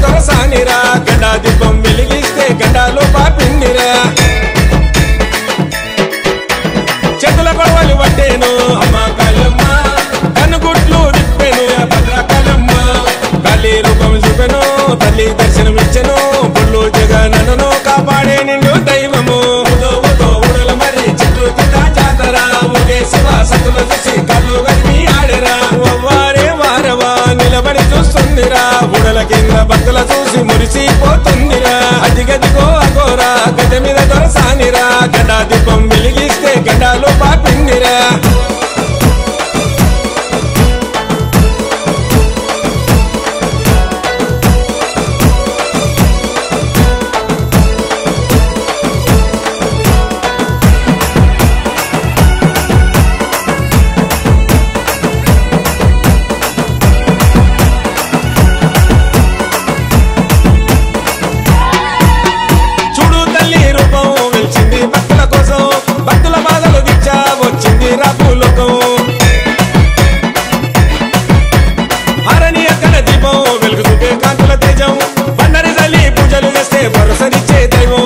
దొరసానిరా గండా దీపం వెలిగిస్తే గండాలో పాపిందిరా చేతుల కొడవలి పట్టేను అమ్మ కాళమ్మ కనుగుట్లు తిప్పెను భద్రకాళమ్మ కాళీ రూపం చూపెను తల్లి దర్శనమిచ్చెను బుల్లు జగనను కాపాడే నిండు దైవము ఊడల మరి చెట్టు కింద జాతర ఊగే శివ సతుల చూసి కళ్ళు గడిమి ఆడరా వారే వారవా నిలబడి చూస్తుందిరా ఊడల కింద భక్తుల చూసి మురిసిపోతుందిరా అదిగదిగో అగోరా గజ మీద దొరసానిరా గండా దీపం వెలిగిస్తే గండాలో పాపిందిరా భరోసనిచ్చే దైవం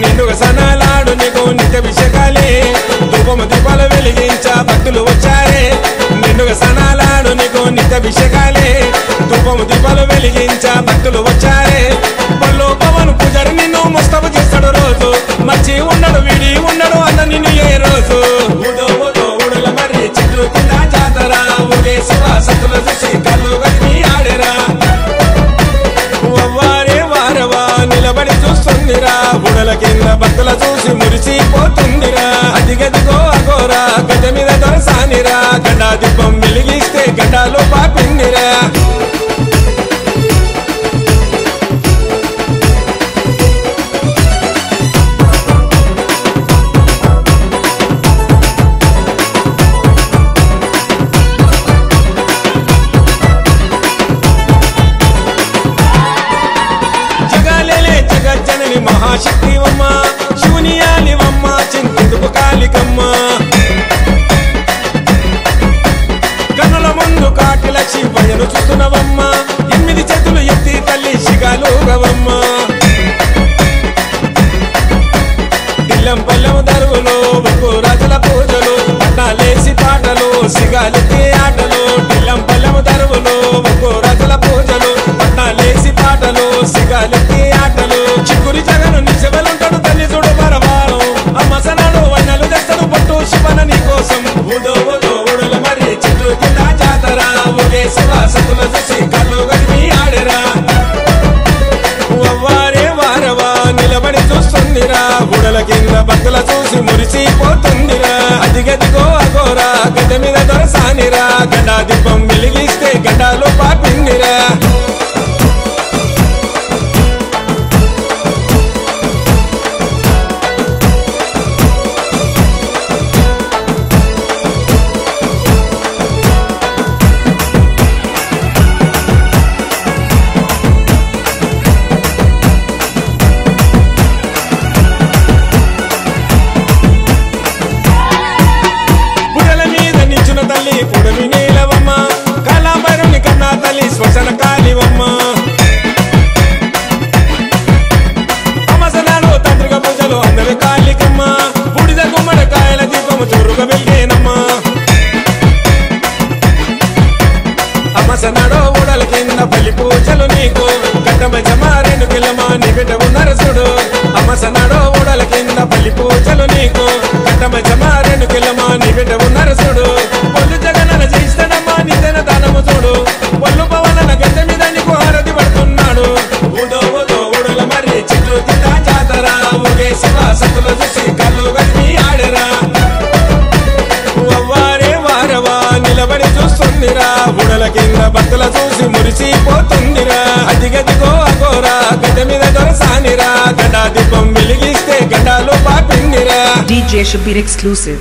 నిండుగా సనాలాడు నీకు నిత్యాభిషేకాలే ధూపము దీపాలు వెలిగించా భక్తులు వచ్చారే నిండుగా సనాలాడు నీకు నిత్యాభిషేకాలే ధూపము దీపాలు వెలిగించా భక్తులు వచ్చారే పళ్ళు పవన్ పూజారి నిన్ను ముస్తఫా చేస్తాడు రోజు మర్చి ఉండడు వీడి ఉండడు అన్న నిన్ను ఏ రోజు ఊడల మరి చెట్లు కింద జాతర ఊగే శివ సతుల చూసి కళ్ళు గడిమి ఆడేరా నిలబడి చూస్తుందిరా ఊడల కింద భక్తుల చూసి మురిసిపోతుందిరా అదిగదిగో అగోరా గజ మీద దొరసానిరా గండా దీపం వెలిగిస్తే గండాలో పాపిందిరా మహాశక్తివమ్మ శూన్యాలివమ్మ చింతిందుకు కాళికమ్మ కనుల ముందు కాటి లక్ష్మి భయను చూస్తున్నవమ్మ 8 చేతులు ఎత్తి తల్లి శిగాలుగవమ్మ దిల్లం పల్లెం దరువులు ఒక్కు రాజుల పూజలు పట్నాలేసి పాటలు సిగాలెత్తి ఆటలు దిల్లం పల్లెం దరువులు ఒక్కు రాజుల పూజలు పట్నాలేసి పాటలు సిగాలెత్తి ఆటలు చిక్కురి జగను నిశబలుంటాడు తల్లి చూడు పరవారం అమ్మసనాడు వన్నెలు తెస్తాడు పట్టు శివన నీ కోసం ఊడల మరి చెట్టు కింద జాతర ఊగే శివ సతుల చూసి కళ్ళు గడిమి ఆడరా వారే వారవా నిలబడి చూస్తుందిరా ఊడల కింద భక్తుల చూసి మురిసిపోతుందిరా అదిగదిగో అగోరా గజ మీద దొరసానిరా గండా దీపం వెలిగిస్తే గండాలో పాపిందిరా తల్లి పుడమి నీలవమ్మ కళాభైరుని కన్నా తల్లి శ్వసన కాలివమ్మ అమసనాలు తంత్రిక పూజలు అందరి కాళికమ్మ బుడిద గుమ్మడికాయల దీపము చురుగా వెలిగేనమ్మ అమసనాడో ఊడల కింద బలి పూజలు నీకు కట్టమజమా 2 కిలమా నీ బిడ్డ నరసుడు అమసనాడో ఊడల కింద బలి పూజలు నీకు కట్టమజమా 2 కిలమా నీ బిడ్డ నరసుడు పొల్లు జగనన జయిస్తాడమ్మా నిజన దానము చూడు పొల్లు పవనన గంట మీద నీకు హారతి పడుతున్నాడు ఊడల మరి చెట్టు కింద జాతర ఊగే శివ సతుల చూసి కళ్ళు గడిమి ఆడరా వారే వారవా నిలబడి చూస్తుందిరా ఊడల కింద భక్తుల చూసి మురిసిపోతుందిరా అదిగదిగో అగోరా గజ మీద దొరసానిరా గండా దీపం వెలిగిస్తే గండాలో పాపిందిరా DJ Shabir exclusive.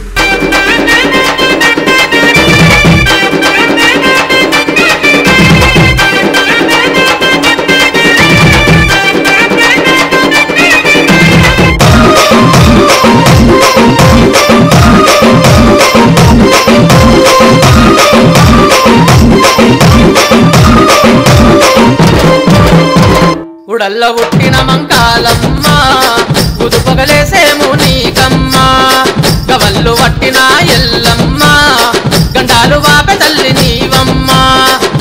ఉడల్ల పుట్టిన మంకాలమ్మ ఉదుపగలేసేము నీకమ్మ గవల్లు పట్టిన ఎల్లమ్మ గండాలు వాపె తల్లి నీవమ్మ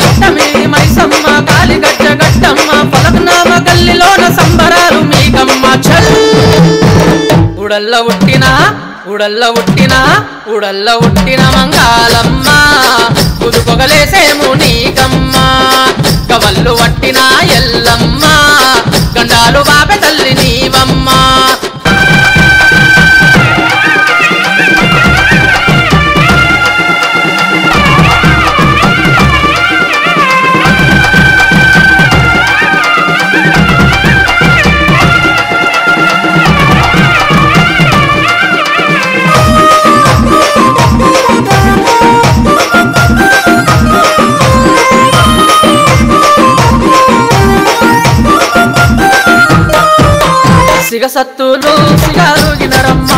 గట్టమీది మైసమ్మ కాలిగజ్జ గట్టమ్మ పలకనామ గల్లిలోన సంబరాలు మీకమ్మ చల్ ఉడల్ల ఉట్టిన మంగాలమ్మ కుదుపగలేసేము నీకమ్మ గవల్లు వట్టిన ఎల్లమ్మ గండాలు బాపె తల్లి నీవమ్మ సిగసత్తులు సిగారుగినరమ్మ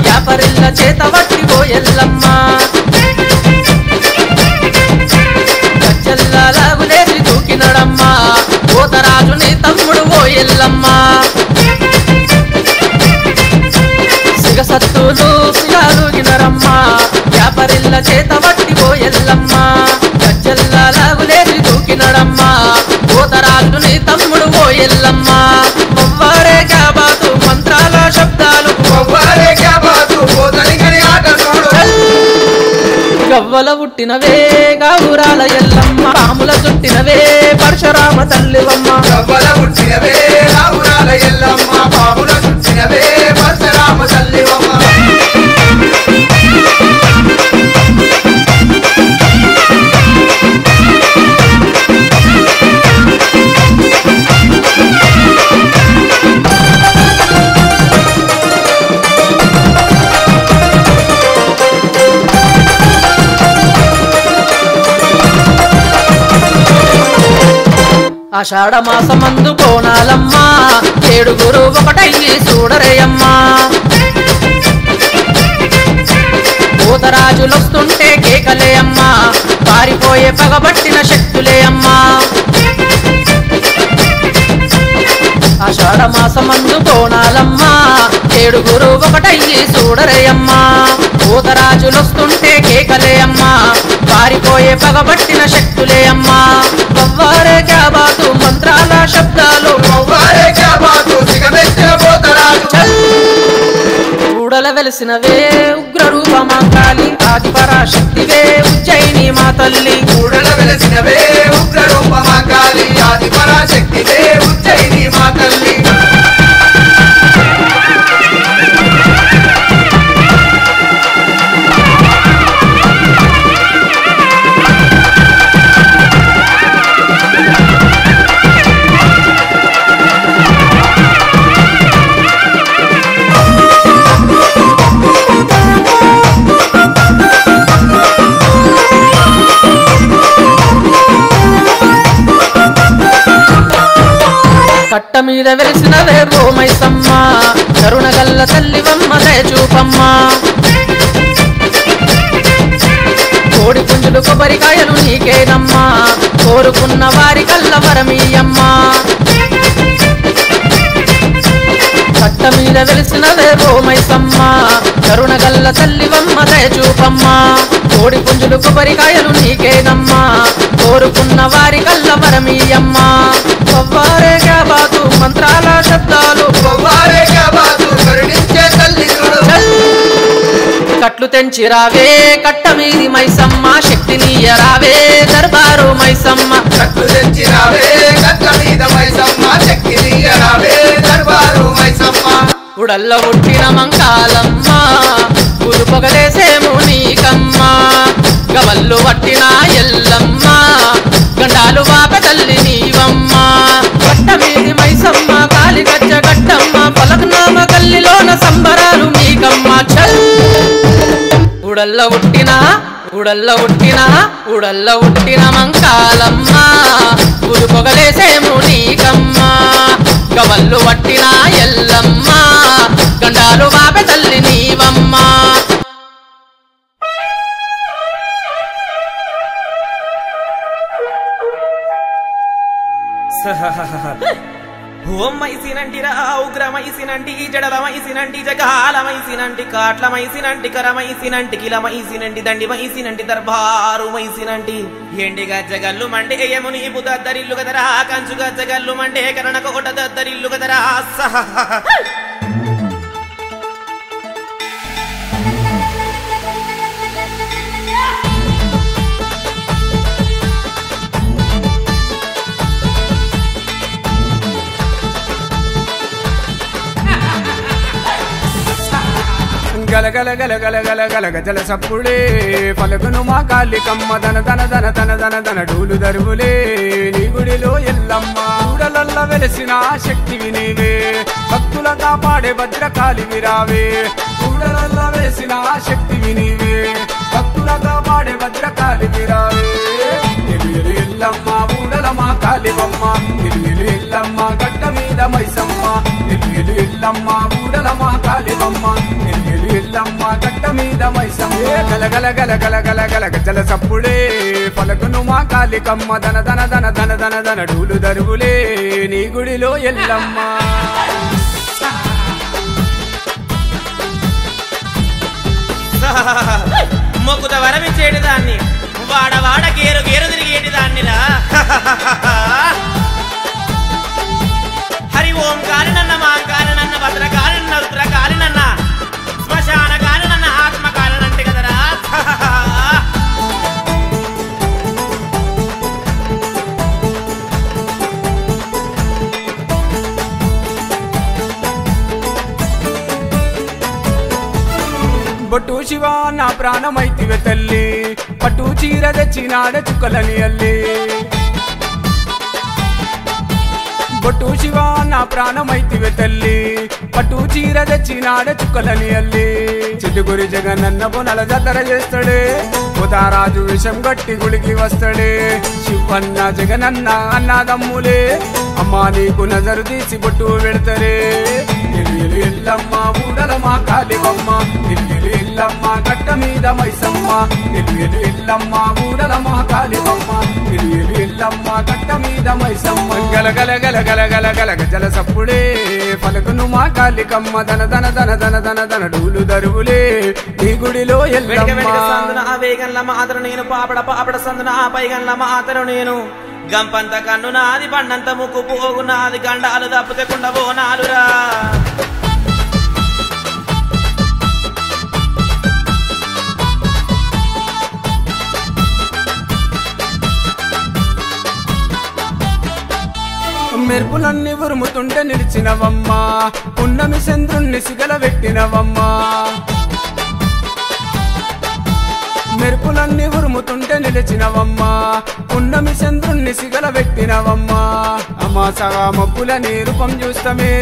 యాపరిల్ల చేత వట్టిగో ఎల్లమ్మ గజ్జల్లాగులేసి దూకినడమ్మ పోతరాజుని తమ్ముడు ఓ ఎల్లమ్మ సిగసత్తులు సిగారుగినరమ్మ యాపరిల్ల చేత వట్టిగో ఎల్లమ్మ గజ్జల్లాగులేసి దూకినడమ్మ పోతరాజుని తమ్ముడు ఓ ఎల్లమ్మ మొవ్వారే క్యా బాతు మంత్రాల శబ్దాలు మొవ్వారే క్యా బాతు పోతని గని ఆట చూడు గవ్వల పుట్టినవే గావురాల ఎల్లమ్మ పాముల చుట్టినవే పరశురామ తల్లివమ్మ గవ్వల పుట్టినవే గావురాల ఎల్లమ్మ పాముల చుట్టినవే పరశురామ తల్లివమ్మ ఆషాఢ మాసమందు కోణాలమ్మ ఏడుగురు ఒకటయ్యి చూడరేయమ్మ పోతరాజులొస్తుంటే కేకలే అమ్మ పారిపోయే పగబట్టిన శక్తులే అమ్మ ఆషాఢ మాసమందు కోణాలమ్మ ఏడుగురు ఒకటయ్యి చూడరేయమ్మ పోతరాజులొస్తుంటే కేకలే అమ్మ పారిపోయే పగబట్టిన శక్తులే అమ్మ వవ్వారే క్యా బాతు మంత్రాల శబ్దాలు మొవ్వారే క్యా బాతు సిగమెత్తిన పోతరాజు కూడల వెలిసినవే ఉగ్ర రూపమాంకాలి ఆది పరాశక్తివే ఉజ్జయిని మా తల్లి కూడల వెలసినవే ఉగ్ర రూపమాంకాలి ఆది పరాశక్తివే ఉజ్జయిని మా తల్లి కట్ట మీద వెలిసినవే ఓ మైసమ్మ కరుణగల్ల తల్లివమ్మ దయచూపమ్మ కోడి పుంజులు కొబ్బరికాయలు నీకేనమ్మా కోరుకున్న వారి కల్ల వరమీయమ్మ కట్ట మీద వెలిసినవే ఓ మైసమ్మ కరుణగల్ల తల్లివమ్మ దయచూపమ్మ కోడి పుంజులు కొబ్బరికాయలు నీకేనమ్మా కోరుకున్న వారి కల్ల వరమీయమ్మ వవ్వారే క్యా బాతు మంత్రాల శబ్దాలు మొవ్వారే క్యా బాతు కరుణించే తల్లి చూడు కట్లు తెంచిరావే కట్ట మీది మైసమ్మ శక్తినీయరావే దర్బారు మైసమ్మ కట్లు తెచ్చిరావే కట్ల మీద మైసమ్మ శక్తినీయరావే దర్బారు మైసమ్మ ఉడల్ల పుట్టిన మంకాలమ్మ ఉదుపగలేసేము నీకమ్మ గవల్లు పట్టిన ఎల్లమ్మ గండాలు వాపె తల్లి నీవమ్మ కట్ట మీది మైసమ్మ కాలిగజ్జ గట్టమ్మ పలకనామ గల్లిలోన సంబరాలు మీకమ్మ చల్ ఉడల్ల ఉట్టిన మంకాలమ్మ ఉదుపగలేసేము నీకమ్మ గవల్లు పట్టిన ఎల్లమ్మ గండాలు వాపె తల్లి నీవమ్మ ఓం మైసినంటిరా ఉగ్రమైసినంటి జడలమైసినంటి జగాలమైసినంటి కాట్లమైసినంటి కరమైసినంటి కిలమైసినంటి దండిమైసినంటి దర్బారు మైసినంటి ఎండి గజ్జగల్లు మండే యముని బుదద్దరిల్లు కదరా కంచు గజ్జగల్లు మండే కరణకోట దద్దరిల్లు కదరా గల గల గల గల గల గల గజల సప్పుడే పలుకును మా కాళికమ్మ దన దన దన దన దన దన డూలు దరువులే నీ గుడిలో ఎల్లమ్మ ఊడలల్ల వెలిసిన శక్తివి నీవే భక్తుల కాపాడే భద్రకాళివి రావే ఊడలల్ల వెలిసిన శక్తివి నీవే భక్తుల కాపాడే భద్రకాళివి రావే ఎలుయలు ఎల్లమ్మ ఊడల మా కాళివమ్మ ఎలుయలు ఎల్లమ్మ గడ్డ మీద మైసమ్మ ఎలుయలు ఎల్లమ్మ ఊడల మా కాళివమ్మ ఎల్లమ్మ గడ్డ మీద మైసమ్మ గల గల గల గల గల గల గజల సప్పుడే పలుకును మా కాళికమ్మ దన దన దన దన దన దన డూలు దరువులే నీ గుడిలో ఎల్లమ్మ మొక్కుత వరమిచ్చేటి దాన్ని వాడవాడ గేరు గేరు తిరిగేటి దాన్నిలా హరి ఓం కాలినన్న మా కాలినన్న భద్రకాలినన్న రుద్రకాలినన్న శ్మశాన కాలినన్న ఆత్మ కాలినంటే కదరా బొట్టు శివ నా ప్రాణమైతివే తల్లి పట్టు చీర తెచ్చినాడ చుక్కలని అల్లి బొట్టు శివ నా ప్రాణమైతివే తల్లి పట్టు చీర తెచ్చినాడ చుక్కలని అల్లి చిట్టుగురి జగనన్న బొనల జతర చేస్తాడే ఉదారాజు విషం గట్టి గుడికి వస్తాడే శివన్న జగనన్న అన్నదమ్ములే అమ్మా నీకు నజరు తీసి బొట్టు పెడతారే ఎలుయలు ఎల్లమ్మ ఊడల మా కాళివమ్మ ఎలుయలు ఎల్లమ్మ గడ్డ మీద మైసమ్మ ఎలుయలు ఎల్లమ్మ ఊడల మా కాళివమ్మ ఎలుయలు ఎల్లమ్మ గడ్డ మీద మైసమ్మ గల గల గల గల గల గల గజల సప్పుడే పలుకును మా కాళికమ్మ దన దన దన దన దన దన డూలు దరువులే నీ గుడిలో ఎల్లమ్మ వేగంల మాతరు నేను పాపడ పాపడ సందున పైగంల మాతరు నేను గంపంత కన్ను నాది పండంత ముక్కు పోగు నాది గండాలు తప్పితే కుండబో నాలురా మెరుపులన్నీ ఉరుముతుంటే నిలిచినవమ్మా పున్నమి చంద్రుణ్ణి సిగల పెట్టినవమ్మా మెరుపులన్నీ ఉరుముతుంటే నిలిచినవమ్మా పున్నమి చంద్రుణ్ణి సిగల పెట్టినవమ్మా అమాసగా మబ్బుల నీ రూపం చూస్తామే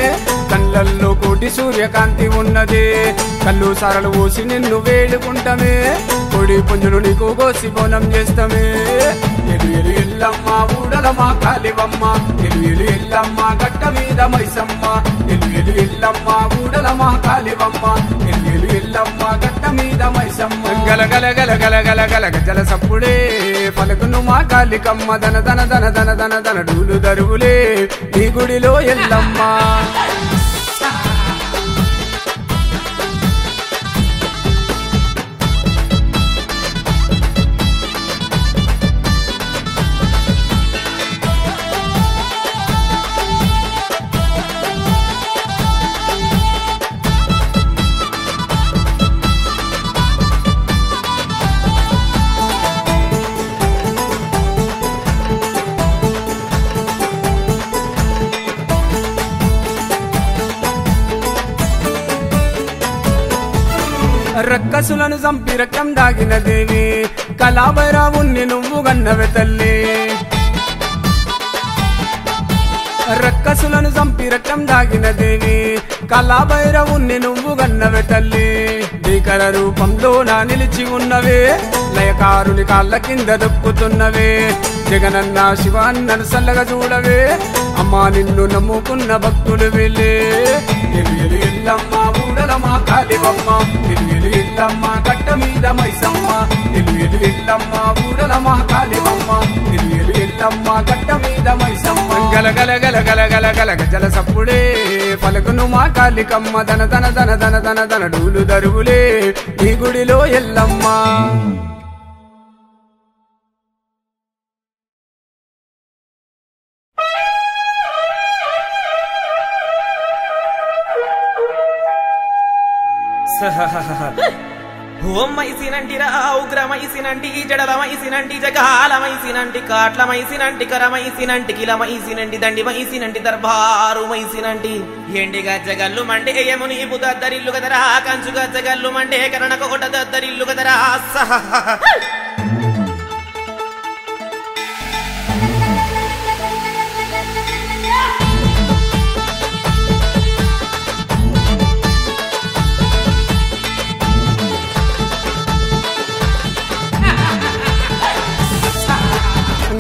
కళ్ళల్లో కోటి సూర్యకాంతి ఉన్నది కళ్ళు సారలు పోసి నిన్ను వేడుకుంటామే కొడి పుంజులు నీకు కోసి బోనం చేస్తామే ఎలుయలు ఎల్లమ్మ ఊడల మా కాళివమ్మ ఎలుయలు ఎల్లమ్మ గడ్డ మీద మైసమ్మ ఎలుయలు ఎల్లమ్మ ఊడల మా కాళివమ్మ ఎలుయలు ఎల్లమ్మ గడ్డ మీద మైసమ్మ గల గల గల గల గల గల గజల సప్పుడే పలుకును మా కాళికమ్మ దన దన దన దన దన దన డూలు దరువులే నీ గుడిలో ఎల్లమ్మ రక్కసులను చంపి రక్తం దాగిన దేవి కళాభైరవుణ్ణి నువ్వు గన్నవె తల్లి రక్కసులను చంపి రక్తం దాగిన దేవి కళాభైరవుణ్ణి నువ్వు గన్నవె తల్లి భీకర రూపంలో నా నిలిచి ఉన్నవే లయకారుని కాళ్ళ కింద దొక్కుతున్నవే జగనన్న శివాన్నను సల్లగా చూడవే అమ్మా నిన్ను నమ్ముకున్న భక్తులు వెళ్ళే ఎలుయలు ఎల్లమ్మ ఊడల మా కాళివమ్మ ఎలుయలు ఎల్లమ్మ కట్ట మీద మైసమ్మ ఎలు ఎలు ఎల్లమ్మ ఊరల మహాకాళివమ్మ ఎలు ఎల్లమ్మ కట్ట మీద మైసమ్మ గల గల గల గల గల గల గజల సప్పుడే పలుకును మా కాళికమ్మ దన దన దన దన దన దన డూలు దరువులే నీ గుడిలో ఎల్లమ్మ ఓం మైసినంటిరా ఉగ్రమైసినంటి జడలమైసినంటి జగాలమైసినంటి కాట్లమైసినంటి కరమైసినంటి కిలమైసినంటి దండిమైసినంటి దర్బారు మైసినంటి ఎండి గజ్జగల్లు మండే యముని బుదద్దరిల్లు కదరా కంచు గజ్జగల్లు మండే కరణకోట దద్దరిల్లు కదరా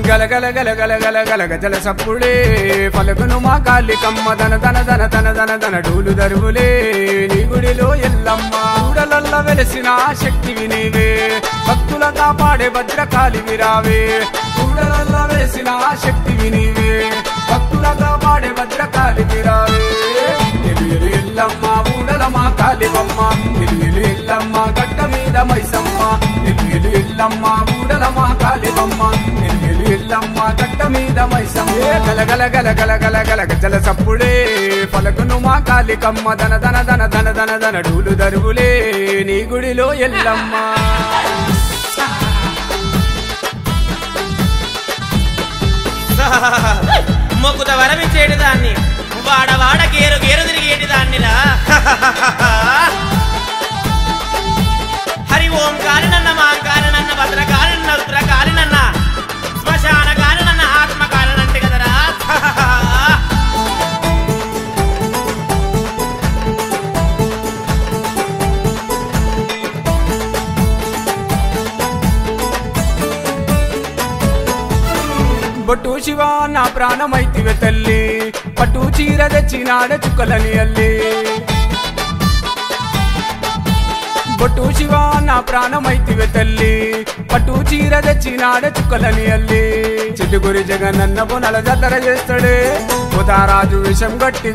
గల గల గల గల గల గల గజల సప్పుడే పలుకును మా కాళికమ్మ దన దన దన దన దన దన డూలు దరువులే నీ గుడిలో ఎల్లమ్మ ఊడలల్ల వెలిసిన శక్తివి నీవే భక్తుల కాపాడే భద్రకాళివి రావే ఊడలల్ల వెలిసిన శక్తివి నీవే భక్తుల కాపాడే భద్రకాళివి రావే ఎలు ఎలు ఎల్లమ్మ ఊడల మా కాళివమ్మ ఎలు ఎలు ఎల్లమ్మ గట్ట మీద మైసమ్మ ఎలు ఎలు ఎల్లమ్మ ఊడల మా కాళివమ్మ ఎల్లమ్మ గట్ట మీద మైసమ్మ గల గల గల గల గల గల గజల సప్పుడే పలుకును మా కాళికమ్మ దన దన దన దన దన దన డూలు దరువులే నీ గుడిలో ఎల్లమ్మ మొక్కుత వరమిచ్చేటి దాన్ని వాడవాడ గేరు గేరు తిరిగేటి దాన్నిలా హరి ఓం కారణన్న మా కారణన్న భద్ర కారణన్న రుద్ర కారణన్న శ్మశాన కారణన్న ఆత్మ కారణంటే కదరా బొట్టు శివ నా ప్రాణమైతివే తల్లి పట్టు చీర తెచ్చినాడ చుక్కలని అల్లి బొట్టు శివ నా ప్రాణమైతివే తల్లి పట్టు చీర తెచ్చినాడ చుక్కలని అల్లి చిట్టుగురి జగనన్న బొనల జతర చేస్తాడే ఉదారాజు విషం గట్టి